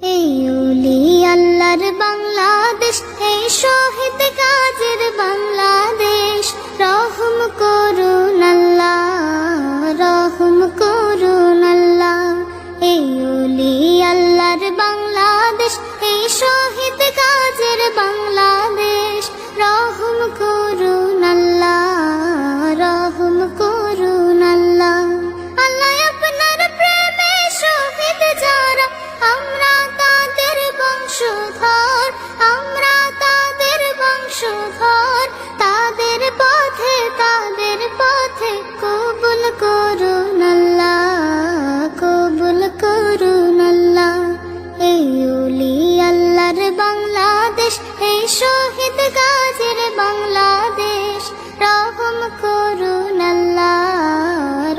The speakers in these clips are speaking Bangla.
এই ওলি আল্লাহর বাংলাদেশ, এই শহীদ গাজীর বাংলাদেশ। রহম করুন আল্লাহ, রহম করুন আল্লাহ। এই ওলি আল্লাহর বাংলাদেশ, এই শহীদ গাজীর বাংলাদেশ। রহম করুন আল্লাহ, রহম করুন আল্লাহ। আল্লাহ আপনার প্রেমে শহীদ যারা, আমরা তাদের বংশধর, আমরা তাদের বংশধর। তাদের পথে কবুল করুন আল্লাহ, কবুল করুন আল্লাহ। এই ওলি আল্লাহর বাংলাদেশ, এই শহীদ গাজীর বাংলাদেশ। রহম করুন আল্লাহ,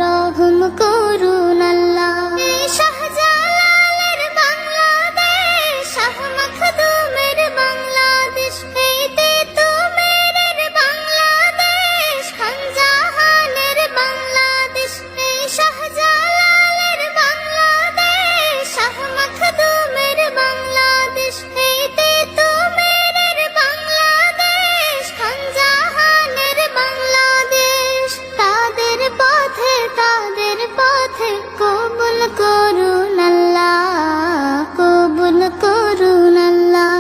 রহম করুন আল্লাহ। এই শাহজালালের বাংলাদেশ, শাহ মখদুমের বাংলাদেশ। এই তেতুমিরের বাংলাদেশ, খানজাহানের বাংলাদেশ। এই শাহজালালের বাংলাদেশ, শাহ মখদুমের বাংলাদেশ। এই তেতুমিরের বাংলাদেশ, খানজাহানের বাংলাদেশ। তাদের পথে কবুল করুন আল্লাহ, কবুল করুন আল্লাহ।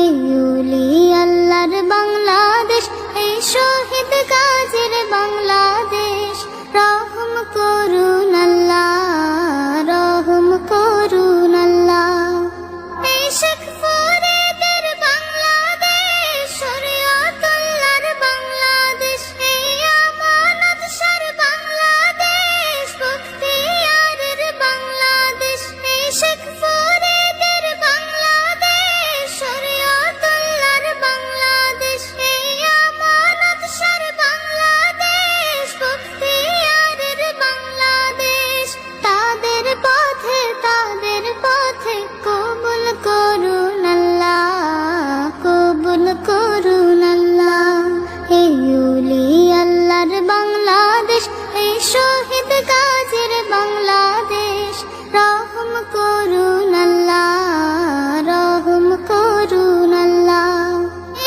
এই ওলি আল্লাহর বাংলাদেশ, এই শহীদ গাজীর বাংলাদেশ। রহম করুন আল্লাহ, রহম করুন আল্লাহ। এই শেখ ফরিদের বাংলাদেশ, শরীয়তুল্লাহর বাংলাদেশ। এই আমানত শাহর বাংলাদেশ, বখতিয়ারের বাংলাদেশ। এই শেখ ফরিদের বাংলাদেশ, শরীয়তুল্লাহর বাংলাদেশ। এই আমানত শাহর বাংলাদেশ, বখতিয়ারের বাংলাদেশ। তাদের পথে কবুল করুন আল্লাহ, কবুল করুন আল্লাহ। এই ওলি আল্লাহর বাংলাদেশ, এই শহীদ গাজীর বাংলাদেশ। রহম করুন আল্লাহ, রহম করুন আল্লাহ।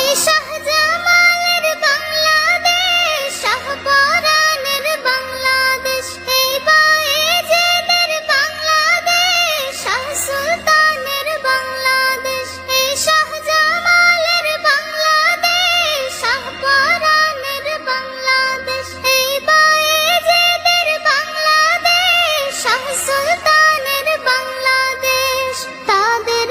এই শাহজামালের বাংলাদেশ, শাহপরানের বাংলাদেশ। এই বায়েজিদের বাংলাদেশ, শাহ সুলতানের বাংলাদেশ। এই শাহজামালের বাংলাদেশ, শাহপরানের বাংলাদেশ। এই বায়েজিদের বাংলাদেশ, শাহ সুলতানের বাংলাদেশ। তাদের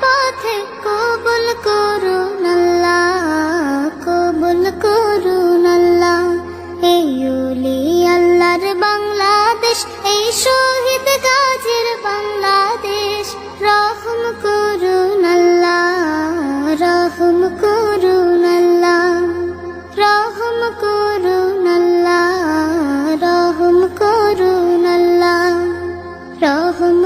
পথে কবুল করুন আল্লাহ, কবুল করুন আল্লাহ। এই ওলি আল্লাহর বাংলাদেশ, এই শহীদ গাজীর বাংলাদেশ। রহম করুন আল্লাহ, রহম করুন আল্লাহ, রহম করুন আল্লাহ, রহম করুন আল্লাহ, রহম